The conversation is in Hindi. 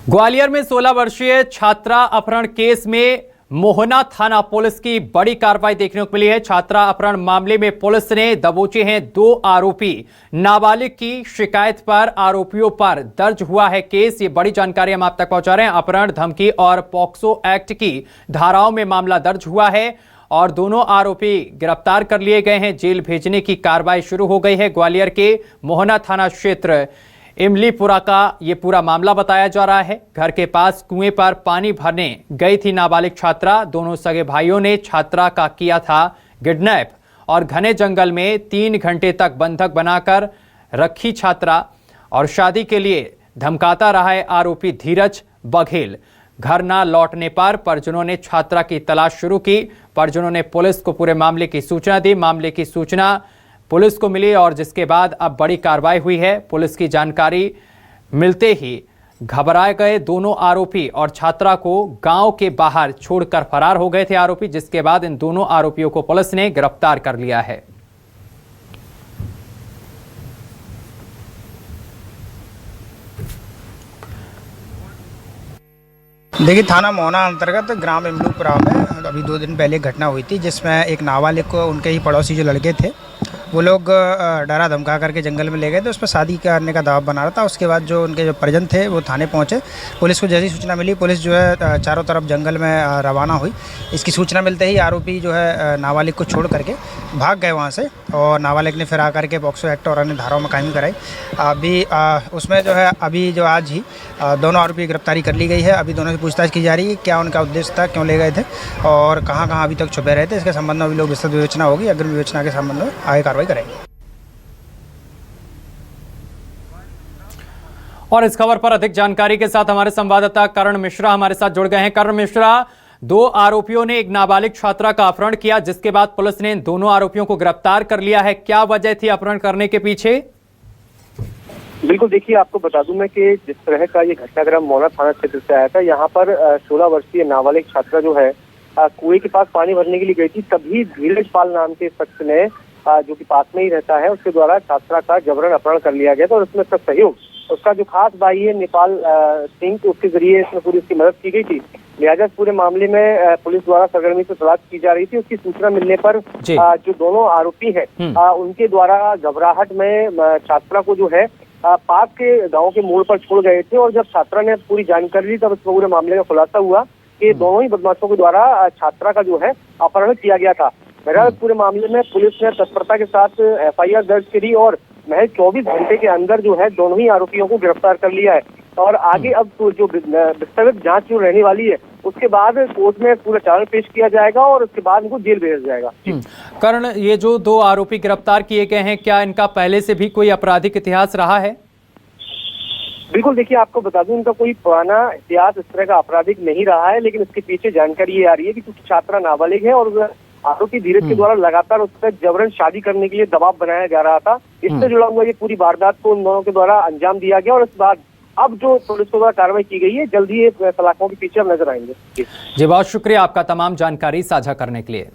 ग्वालियर में 16 वर्षीय छात्रा अपहरण केस में मोहना थाना पुलिस की बड़ी कार्रवाई देखने को मिली है। छात्रा अपहरण मामले में पुलिस ने दबोचे हैं 2 आरोपी। नाबालिग की शिकायत पर आरोपियों पर दर्ज हुआ है केस। ये बड़ी जानकारी हम आप तक पहुंचा रहे हैं। अपहरण, धमकी और पॉक्सो एक्ट की धाराओं में मामला दर्ज हुआ है और दोनों आरोपी गिरफ्तार कर लिए गए हैं। जेल भेजने की कार्रवाई शुरू हो गई है। ग्वालियर के मोहना थाना क्षेत्र इमलीपुरा का ये पूरा मामला बताया जा रहा है। घर के पास कुएं पर पानी भरने गई थी नाबालिग छात्रा। दोनों सगे भाइयों ने छात्रा का किया था किडनैप और घने जंगल में 3 घंटे तक बंधक बनाकर रखी छात्रा और शादी के लिए धमकाता रहा है आरोपी धीरज बघेल। घर न लौटने पर परिजनों ने छात्रा की तलाश शुरू की। परिजनों ने पुलिस को पूरे मामले की सूचना दी। मामले की सूचना पुलिस को मिली और जिसके बाद अब बड़ी कार्रवाई हुई है। पुलिस की जानकारी मिलते ही घबराए गए दोनों आरोपी और छात्रा को गांव के बाहर छोड़कर फरार हो गए थे आरोपी, जिसके बाद इन दोनों आरोपियों को पुलिस ने गिरफ्तार कर लिया है। देखिए, थाना मोहना अंतर्गत ग्राम इमलीपुरा में अभी 2 दिन पहले घटना हुई थी, जिसमें एक नाबालिग को उनके ही पड़ोसी जो लड़के थे वो लोग डरा धमका करके जंगल में ले गए थे। उस पर शादी करने का दबाव बना रहा था। उसके बाद जो उनके जो परिजन थे वो थाने पहुंचे। पुलिस को जैसी सूचना मिली, पुलिस जो है चारों तरफ जंगल में रवाना हुई। इसकी सूचना मिलते ही आरोपी जो है नाबालिग को छोड़ करके भाग गए वहाँ से और नाबालिग ने फिर आकर के पॉक्सो एक्ट और अन्य धाराओं में कायमी कराई। अभी उसमें जो है अभी जो आज ही दोनों आरोपी की गिरफ्तारी कर ली गई है। अभी दोनों की पूछताछ की जा रही है, क्या उनका उद्देश्य था, क्यों ले गए थे और कहाँ अभी तक छुपे रहे थे। इसके संबंध में अभी लोग विस्तृत विवेचना होगी। अग्रिम विवेचना के संबंध में आगे कार्रवाई करेंगे। और इस खबर पर अधिक जानकारी के साथ हमारे संवाददाता करण मिश्रा हमारे साथ जुड़ गए हैं। करण मिश्रा, 2 आरोपियों ने एक नाबालिग छात्रा का अपहरण किया, जिसके बाद पुलिस ने दोनों आरोपियों को गिरफ्तार कर लिया है। क्या वजह थी अपहरण करने के पीछे? बिल्कुल, देखिए आपको बता दूं मैं कि जिस तरह का ये घटनाक्रम मोहना थाना क्षेत्र से आया था, यहाँ पर 16 वर्षीय नाबालिग छात्रा जो है कुएं के पास पानी भरने के लिए गई थी। तभी धीरज पाल नाम के शख्स ने जो कि पास में ही रहता है, उसके द्वारा छात्रा का जबरन अपहरण कर लिया गया था और उसमें उसका सहयोग उसका जो खास भाई है नेपाल सिंह, उसके जरिए इसमें पूरी उसकी मदद की गई थी। लिहाजा पूरे मामले में पुलिस द्वारा सरगर्मी से तलाश की जा रही थी। उसकी सूचना मिलने पर जो दोनों आरोपी हैं उनके द्वारा घबराहट में छात्रा को जो है पास के गांव के मोड़ पर छोड़ गए थे और जब छात्रा ने पूरी जानकारी ली तब इस पूरे मामले का खुलासा हुआ कि दोनों ही बदमाशों के द्वारा छात्रा का जो है अपहरण किया गया था। बहरहाल पूरे मामले में पुलिस ने तत्परता के साथ FIR दर्ज करी और महज 24 घंटे के अंदर जो है दोनों ही आरोपियों को गिरफ्तार कर लिया है और आगे अब जो विस्तृत जांच जो रहने वाली है उसके बाद कोर्ट में पूरा चालान पेश किया जाएगा और उसके बाद उनको जेल भेजा जाएगा। करण, ये जो 2 आरोपी गिरफ्तार किए गए हैं, क्या इनका पहले से भी कोई आपराधिक इतिहास रहा है? बिल्कुल, देखिए आपको बता दूं इनका कोई पुराना इतिहास इस तरह का आपराधिक नहीं रहा है, लेकिन इसके पीछे जानकारी ये आ रही है कि क्योंकि छात्रा नाबालिग है और आरोपी धीरज के द्वारा लगातार उस पर जबरन शादी करने के लिए दबाव बनाया जा रहा था। इससे जुड़ा हुआ ये पूरी वारदात को उन दोनों के द्वारा अंजाम दिया गया और इस बाद अब जो पुलिस के द्वारा कार्रवाई की गई है, जल्दी ये सलाखों के पीछे हम नजर आएंगे। जी, बहुत शुक्रिया आपका तमाम जानकारी साझा करने के लिए।